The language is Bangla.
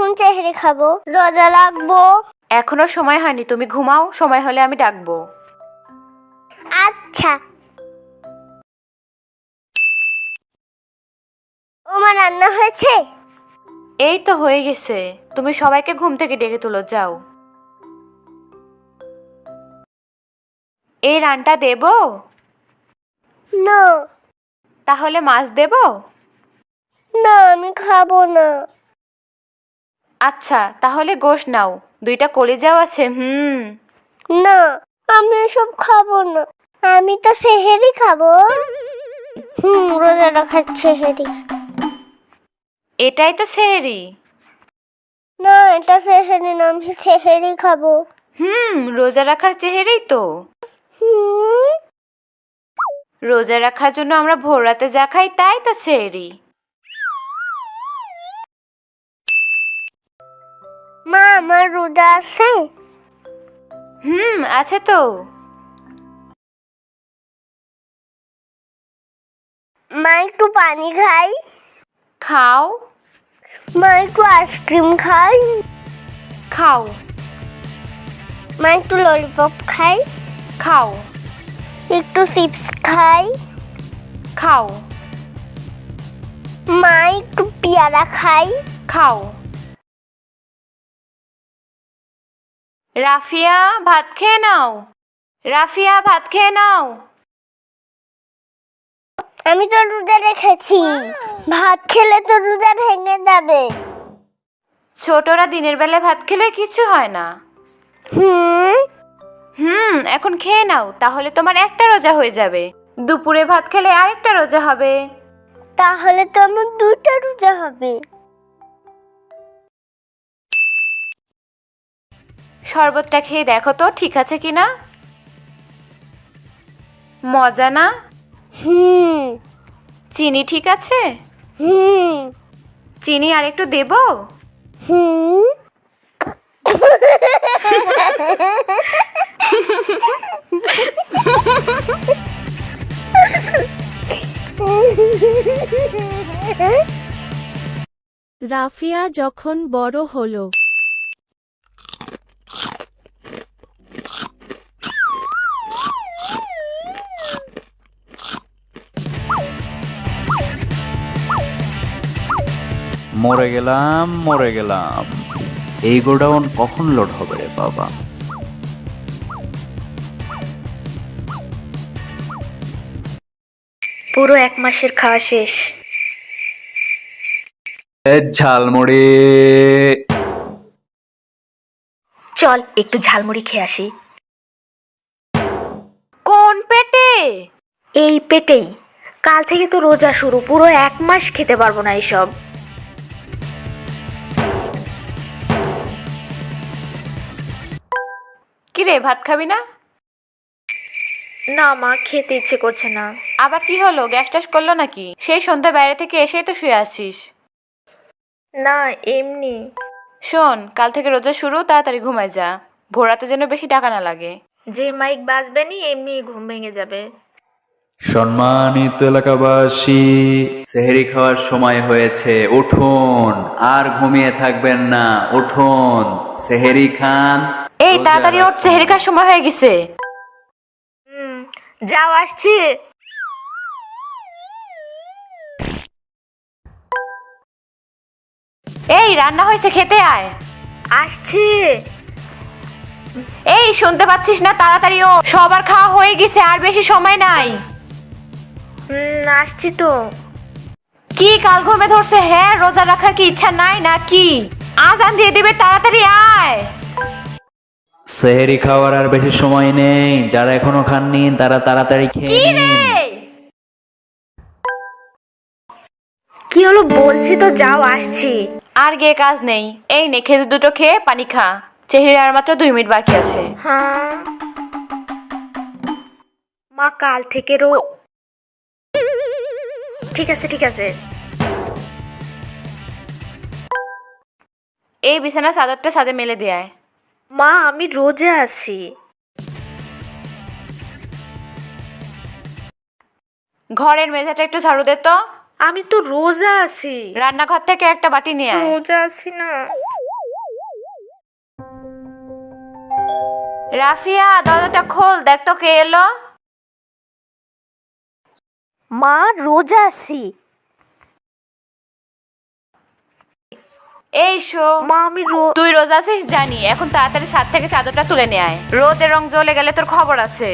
কখন সেহরি খাবো? রোজা রাখবো। এখনো সময় হয়নি, তুমি ঘুমাও, সময় হলে আমি ডাকবো। আচ্ছা। ওমা রান্না হয়েছে? এই তো হয়ে গেছে, তুমি সবাইকে ঘুম থেকে ডেকে তুলো, যাও। এই রানটা দেবো? না। তাহলে মাছ দেবো? না, আমি খাবো না। আচ্ছা, তাহলে গোশ নাও, 2টা কলিজাও আছে। না, আমি এসব খাবো না। আমি তো সেহরি খাবো। রোজা রাখার সেহরি। এটাই তো সেহরি। না, এটা সেহরি না, আমি সেহরি খাবো। রোজা রাখার চেহারাই তো। রোজা রাখার জন্য আমরা ভোর রাতে যা খাই তাই তো সেহরি। মা, আমার রোজা আছে? আছে তো। মা, একটু পানি খাই। খাও। মা, একটু আইসক্রিম খাই। খাও। মা, একটু ললিপপ খাই। খাও। একটু চিপস খাই। খাও। মা, একটু পেয়ারা খাই। খাও। রাফিয়া, ভাত খেয়ে নাও। রাফিয়া, ভাত খেয়ে নাও। আমি তো রোজা রেখেছি। ভাত খেলে তো রোজা ভেঙে যাবে। ছোটরা দিনের বেলা ভাত খেলে কিছু হয় না। এখন খেয়ে নাও, তাহলে তোমার একটা রোজা হয়ে যাবে। দুপুরে ভাত খেলে আরেকটা রোজা হবে। তাহলে তো আমার 2টা রোজা হবে। শরবতটা খেয়ে দেখো তো ঠিক আছে কিনা। মজা না? চিনি ঠিক আছে? চিনি আর একটু দেবো? রাফিয়া যখন বড় হলো। মরে গেলাম, মরে গেলাম। এই গোডাউন কখন লোড হবে রে বাবা? পুরো 1 মাসের খাওয়া শেষ। ঝালমুড়ি। চল একটু ঝালমুড়ি খেয়ে আসি। কোন পেটে? এই পেটেই। কাল থেকে তো রোজা শুরু, পুরো 1 মাস খেতে পারবো না এইসব। কিরে, ভাত খাবি না? না মা, খেতে ইচ্ছে করছে না। আবার কি হলো, গ্যাস ট্যাস করলো নাকি? সেই সন্ধ্যা বাইরে থেকে এসেই তো শুয়ে আছিস। না, এমনি। শোন, কাল থেকে রোজা শুরু, তাড়াতাড়ি ঘুমায় যা। ভোর রাতে যেন বেশি টাকা না লাগে। যে মাইক বাজবে নি এমনি ঘুম ভেঙে যাবে। সম্মানিত এলাকাবাসী, সেহরি খাওয়ার সময় হয়েছে, উঠুন। আর ঘুমিয়ে থাকবেন না, উঠুন, সেহরি খান। এই তাড়াতাড়ি ওঠ, সেহরি খাওয়ার সময় হয়ে গেছে। যাও, আসছি। এই রান্না হয়েছে, খেতে আয়। আসছি। এই শুনতে পাচ্ছিস না? তাড়াতাড়ি ও, সবার খাওয়া হয়ে গেছে, আর বেশি সময় নাই। আসছি তো। কি কাল ঘুমে ধরছে? হ্যাঁ, রোজা রাখার কি ইচ্ছা নাই নাকি? আজান দিয়ে দিবে, তাড়াতাড়ি আয়। সেহরি খাওয়ার আর বেশি সময় নেই, যারা এখনো খাননি তারা তাড়াতাড়ি খেয়ে নিন। কি হলো বলছি তো, যাও, আসছি। আর গিয়ে কাজ নেই। এই নে, খেজুর দুটো খেয়ে পানি খা। চেহারা আর মাত্র 2 মিনিট বাকি আছে। হ্যাঁ মা, কাল থেকে ঠিক আছে ঠিক আছে। এই বিছানা চাদরটা সাথে মেলে দেয়। মা, আমি রোজা আছি। ঘরের মেঝেটা একটু ঝাড়ু দে তো। আমি তো রোজা আছি। রান্নাঘর থেকে একটা বাটি নিয়ে আয়। রোজা আছি না। রাফিয়া, দরজাটা খোল, দেখ তো কে এলো। মা, রোজা আছি। এই শো মা, আমি তুই রোজা আছিস জানি, এখন তাড়াতাড়ি ছাদ থেকে চাদরটা তুলে নিয়ে আয়, রোদের রং জ্বলে গেলে তোর খবর আছে।